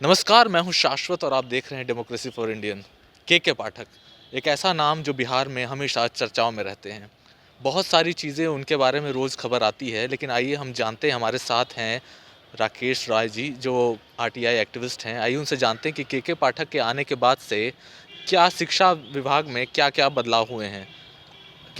नमस्कार, मैं हूं शाश्वत और आप देख रहे हैं डेमोक्रेसी फॉर इंडियन। के पाठक एक ऐसा नाम जो बिहार में हमेशा चर्चाओं में रहते हैं। बहुत सारी चीज़ें उनके बारे में रोज़ खबर आती है, लेकिन आइए हम जानते हैं। हमारे साथ हैं राकेश राय जी, जो आरटीआई एक्टिविस्ट हैं। आइए उनसे जानते हैं कि के पाठक के आने के बाद से क्या शिक्षा विभाग में क्या-क्या बदलाव हुए हैं।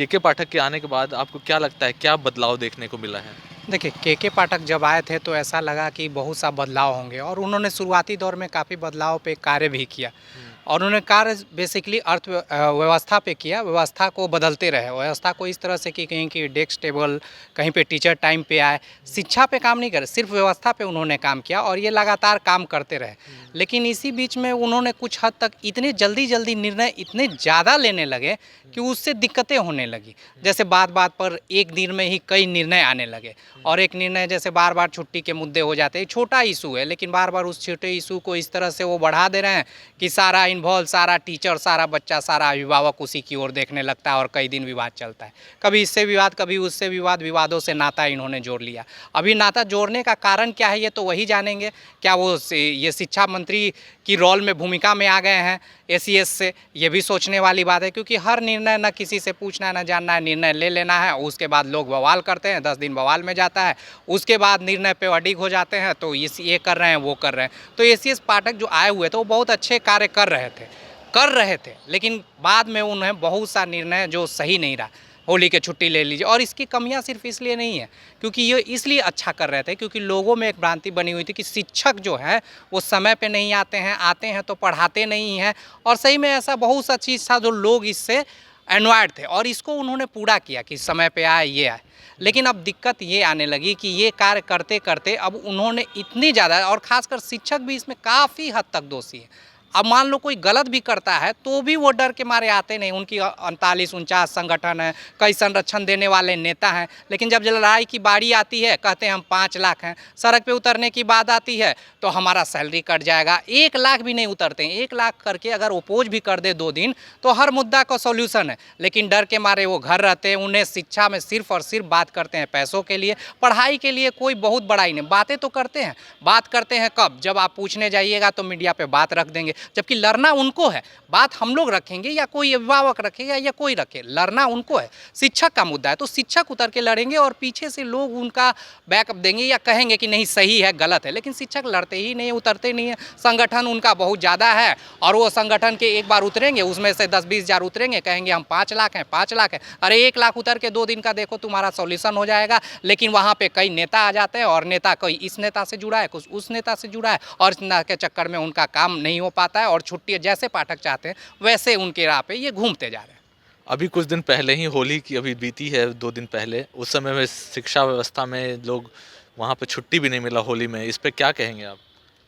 के पाठक के आने के बाद आपको क्या लगता है, क्या बदलाव देखने को मिला है? देखिए, के पाठक जब आए थे तो ऐसा लगा कि बहुत सा बदलाव होंगे और उन्होंने शुरुआती दौर में काफ़ी बदलाव पे कार्य भी किया। हुँ, और उन्होंने कार्य बेसिकली व्यवस्था पे किया, व्यवस्था को बदलते रहे, व्यवस्था को इस तरह से कि कहीं की डेस्क टेबल, कहीं पे टीचर टाइम पे आए, शिक्षा पे काम नहीं करे, सिर्फ व्यवस्था पे उन्होंने काम किया और ये लगातार काम करते रहे। हुँ, लेकिन इसी बीच में उन्होंने कुछ हद तक इतने जल्दी-जल्दी निर्णय इतने ज़्यादा लेने लगे कि उससे दिक्कतें होने लगी। जैसे बात-बात पर एक दिन में ही कई निर्णय आने लगे और एक निर्णय जैसे बार-बार छुट्टी के मुद्दे हो जाते हैं। छोटा इशू है, लेकिन बार-बार उस छोटे इशू को इस तरह से वो बढ़ा दे रहे हैं कि सारा इन्वॉल्व, सारा टीचर, सारा बच्चा, सारा अभिभावक उसी की ओर देखने लगता है और कई दिन विवाद चलता है। कभी इससे विवाद, कभी उससे विवाद, विवादों से नाता इन्होंने जोड़ लिया। अभी नाता जोड़ने का कारण क्या है, ये तो वही जानेंगे। क्या वो ये शिक्षा मंत्री की रोल में, भूमिका में आ गए हैं एसीएस से? ये भी सोचने वाली बात है, क्योंकि हर निर्णय न किसी से पूछना है, न जानना है, निर्णय ले लेना है। उसके बाद लोग बवाल करते हैं, 10 दिन बवाल में जाता है। उसके बाद निर्णय पे अडिग हो जाते हैं, तो ये कर रहे हैं, वो कर रहे हैं। तो एसीएस पाठक जो आए हुए थे, वो बहुत अच्छे कार्य कर रहे थे, लेकिन बाद में उन्हें बहुत सा निर्णय जो सही नहीं रहा। होली की छुट्टी ले लीजिए, और इसकी कमियां सिर्फ इसलिए नहीं है क्योंकि ये इसलिए अच्छा कर रहे थे क्योंकि लोगों में एक भ्रांति बनी हुई थी कि शिक्षक जो है वो समय पे नहीं आते हैं तो पढ़ाते नहीं हैं। और सही में ऐसा बहुत सा चीज़ था जो लोग इससे एनवायर्ड थे, और इसको उन्होंने पूरा किया कि समय पे आए, ये आए। लेकिन अब दिक्कत ये आने लगी कि ये कार्य करते करते अब उन्होंने इतनी ज़्यादा, और ख़ासकर शिक्षक भी इसमें काफ़ी हद तक दोषी है। अब मान लो कोई गलत भी करता है तो भी वो डर के मारे आते नहीं। उनकी 39-49 संगठन है, कई संरक्षण देने वाले नेता हैं, लेकिन जब लड़ाई की बारी आती है कहते हैं हम 5 लाख हैं। सड़क पे उतरने की बात आती है तो हमारा सैलरी कट जाएगा। 1 लाख भी नहीं उतरते हैं। 1 लाख करके अगर अपोज भी कर दे 2 दिन तो हर मुद्दा का सॉल्यूशन है, लेकिन डर के मारे वो घर रहते हैं। उन्हें शिक्षा में सिर्फ और सिर्फ बात करते हैं पैसों के लिए, पढ़ाई के लिए कोई बहुत बड़ाई नहीं। बातें तो करते हैं, बात करते हैं कब? जब आप पूछने जाइएगा तो मीडिया पे बात रख देंगे, जबकि लड़ना उनको है। बात हम लोग रखेंगे या कोई अभिभावक रखेगा या कोई रखे, लड़ना उनको है। शिक्षक का मुद्दा है तो शिक्षक उतर के लड़ेंगे और पीछे से लोग उनका बैकअप देंगे या कहेंगे कि नहीं सही है, गलत है। लेकिन शिक्षक लड़ते ही नहीं, उतरते नहीं है। संगठन उनका बहुत ज़्यादा है और वो संगठन के एक बार उतरेंगे, उसमें से 10-20 हज़ार उतरेंगे, कहेंगे हम 5 लाख हैं, 5 लाख हैं। अरे 1 लाख उतर के 2 दिन का देखो, तुम्हारा सॉल्यूशन हो जाएगा। लेकिन वहाँ पे कई नेता आ जाते हैं और नेता कोई इस नेता से जुड़ा है, कुछ उस नेता से जुड़ा है, और इस नेता के चक्कर में उनका काम नहीं हो पाता है और छुट्टी जैसे पाठक चाहते हैं वैसे उनके राह पे ये घूमते जा रहे हैं। अभी कुछ दिन पहले ही होली की अभी बीती है, 2 दिन पहले। उस समय में शिक्षा व्यवस्था में लोग वहाँ पे छुट्टी भी नहीं मिला होली में। इस पे क्या कहेंगे आप?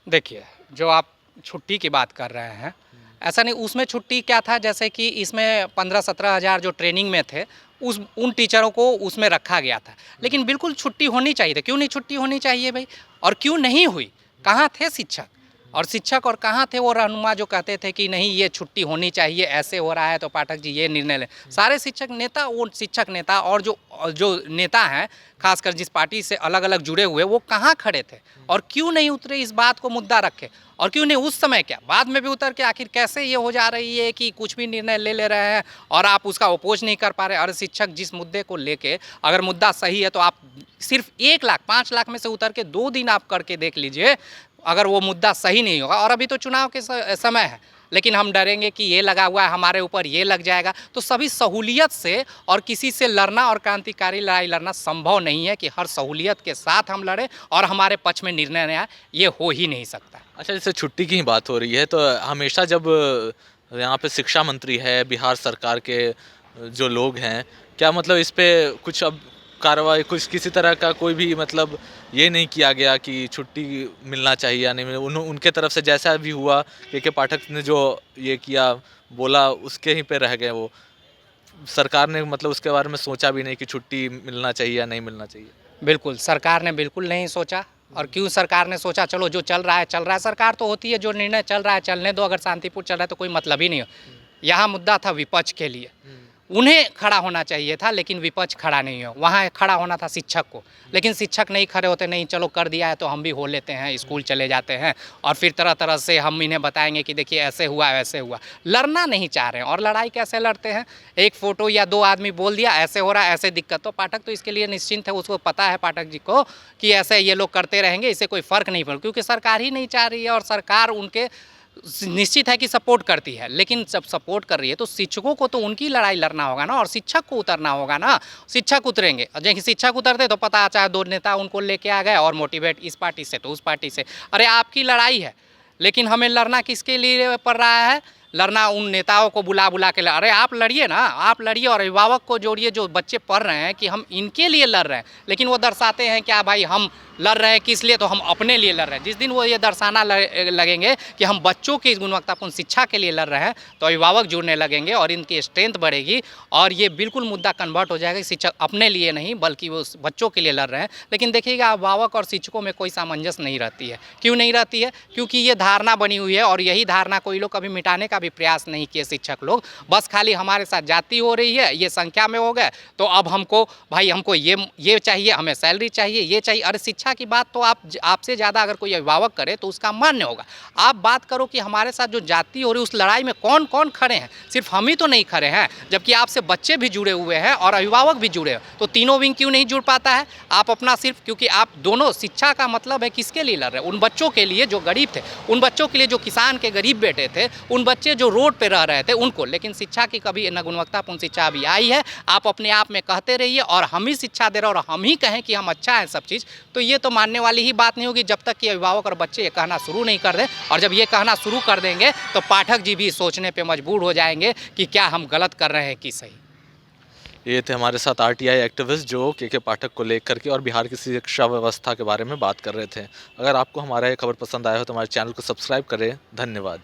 देखिए, जो आप छुट्टी की बात कर रहे हैं, ऐसा नहीं, उसमें छुट्टी क्या था, जैसे कि इसमें 15-17 हज़ार जो ट्रेनिंग में थे उन टीचरों को उसमें रखा गया था। लेकिन बिल्कुल छुट्टी होनी चाहिए थी। क्यों नहीं छुट्टी होनी चाहिए भाई? और क्यों नहीं हुई? कहाँ थे शिक्षक? और शिक्षक और कहाँ थे वो रहनुमा जो कहते थे कि नहीं ये छुट्टी होनी चाहिए, ऐसे हो रहा है तो पाठक जी ये निर्णय लें। सारे शिक्षक नेता, वो शिक्षक नेता और जो नेता हैं, खासकर जिस पार्टी से अलग अलग जुड़े हुए, वो कहाँ खड़े थे और क्यों नहीं उतरे, इस बात को मुद्दा रखे? और क्यों नहीं उस समय, क्या बाद में भी उतर के? आखिर कैसे ये हो जा रही है कि कुछ भी निर्णय ले रहे हैं और आप उसका अपोज नहीं कर पा रहे? और शिक्षक जिस मुद्दे को लेके, अगर मुद्दा सही है तो आप सिर्फ 1 लाख, 5 लाख में से उतर के 2 दिन आप करके देख लीजिए, अगर वो मुद्दा सही नहीं होगा। और अभी तो चुनाव के समय है, लेकिन हम डरेंगे कि ये लगा हुआ है हमारे ऊपर, ये लग जाएगा। तो सभी सहूलियत से, और किसी से लड़ना और क्रांतिकारी लड़ाई लड़ना संभव नहीं है कि हर सहूलियत के साथ हम लड़ें और हमारे पक्ष में निर्णय आए, ये हो ही नहीं सकता। अच्छा, जैसे छुट्टी की ही बात हो रही है, तो हमेशा जब यहाँ पे शिक्षा मंत्री है, बिहार सरकार के जो लोग हैं, क्या मतलब इस पे कुछ अब कार्रवाई, कुछ किसी तरह का कोई भी मतलब ये नहीं किया गया कि छुट्टी मिलना चाहिए या नहीं मिलना? उनके तरफ से जैसा भी हुआ, के पाठक ने जो ये किया, बोला, उसके ही पे रह गए वो। सरकार ने मतलब उसके बारे में सोचा भी नहीं कि छुट्टी मिलना चाहिए या नहीं मिलना चाहिए। बिल्कुल, सरकार ने बिल्कुल नहीं सोचा। और क्यों सरकार ने सोचा? चलो जो चल रहा है चल रहा है। सरकार तो होती है, जो निर्णय चल रहा है चलने दो, अगर शांतिपूर्ण चल रहा है तो कोई मतलब ही नहीं हो। यहाँ मुद्दा था विपक्ष के लिए, उन्हें खड़ा होना चाहिए था, लेकिन विपक्ष खड़ा नहीं हो। वहाँ खड़ा होना था शिक्षक को, लेकिन शिक्षक नहीं खड़े होते, नहीं चलो कर दिया है तो हम भी हो लेते हैं, स्कूल चले जाते हैं और फिर तरह तरह से हम इन्हें बताएंगे कि देखिए ऐसे हुआ वैसे हुआ। लड़ना नहीं चाह रहे हैं, और लड़ाई कैसे लड़ते हैं? एक फ़ोटो या 2 आदमी बोल दिया ऐसे हो रहा है, ऐसे दिक्कत, तो पाठक तो इसके लिए निश्चिंत है, उसको पता है पाठक जी को कि ऐसे ये लोग करते रहेंगे, इससे कोई फ़र्क नहीं पड़ेगा, क्योंकि सरकार ही नहीं चाह रही है और सरकार उनके निश्चित है कि सपोर्ट करती है। लेकिन जब सपोर्ट कर रही है तो शिक्षकों को तो उनकी लड़ाई लड़ना होगा ना, और शिक्षक को उतरना होगा ना। शिक्षक उतरेंगे, और जैसे शिक्षक उतरते तो पता चाहे 2 नेता उनको लेके आ गए और मोटिवेट इस पार्टी से तो उस पार्टी से। अरे आपकी लड़ाई है, लेकिन हमें लड़ना किसके लिए पड़ रहा है? लड़ना उन नेताओं को बुला बुला के अरे आप लड़िए ना, आप लड़िए और अभिभावक को जोड़िए, जो बच्चे पढ़ रहे हैं कि हम इनके लिए लड़ रहे हैं। लेकिन वो दर्शाते हैं क्या भाई हम लड़ रहे हैं किस लिए, तो हम अपने लिए लड़ रहे हैं। जिस दिन वो ये दर्शाना लगेंगे कि हम बच्चों की गुणवत्तापूर्ण शिक्षा के लिए लड़ रहे हैं, तो अभिभावक जुड़ने लगेंगे और इनकी स्ट्रेंथ बढ़ेगी और ये बिल्कुल मुद्दा कन्वर्ट हो जाएगा कि शिक्षक अपने लिए नहीं बल्कि वो बच्चों के लिए लड़ रहे हैं। लेकिन देखिएगा अभिभावक और शिक्षकों में कोई सामंजस्य नहीं रहती है। क्यों नहीं रहती है? क्योंकि ये धारणा बनी हुई है और यही धारणा कोई लोग कभी मिटाने का भी प्रयास नहीं किए शिक्षक लोग। बस खाली हमारे साथ जाति हो रही है, ये संख्या में हो गए तो अब हमको भाई हमको ये चाहिए, हमें सैलरी चाहिए, ये चाहिए। अरे शिक्षा की बात तो आपसे ज़्यादा अगर कोई अभिभावक करे तो उसका मान्य होगा। आप बात करो कि हमारे साथ जो जाति हो रही है उस लड़ाई में कौन कौन खड़े हैं? सिर्फ हम ही तो नहीं खड़े हैं, जबकि आपसे बच्चे भी जुड़े हुए हैं और अभिभावक भी जुड़े हैं। तो तीनों विंग क्यों नहीं जुड़ पाता है? आप अपना सिर्फ, क्योंकि आप दोनों शिक्षा का मतलब है किसके लिए लड़ रहे हैं? उन बच्चों के लिए जो गरीब थे, उन बच्चों के लिए जो किसान के गरीब बेटे थे, उन बच्चे जो रोड पे रह रहे थे उनको। लेकिन शिक्षा की कभी न गुणवत्तापूर्ण शिक्षा अभी आई है। आप अपने आप में कहते रहिए और हम ही शिक्षा दे रहे हैं और हम ही कहें कि हम अच्छा है सब चीज़, तो ये तो मानने वाली ही बात नहीं होगी जब तक कि अभिभावक और बच्चे ये कहना शुरू नहीं कर दें। और जब ये कहना शुरू कर देंगे तो पाठक जी भी सोचने पे मजबूर हो जाएंगे कि क्या हम गलत कर रहे हैं कि सही। ये थे हमारे साथ आरटीआई एक्टिविस्ट जो के पाठक को लेकर के और बिहार की शिक्षा व्यवस्था के बारे में बात कर रहे थे। अगर आपको हमारा ये खबर पसंद आया हो तो हमारे चैनल को सब्सक्राइब करें। धन्यवाद।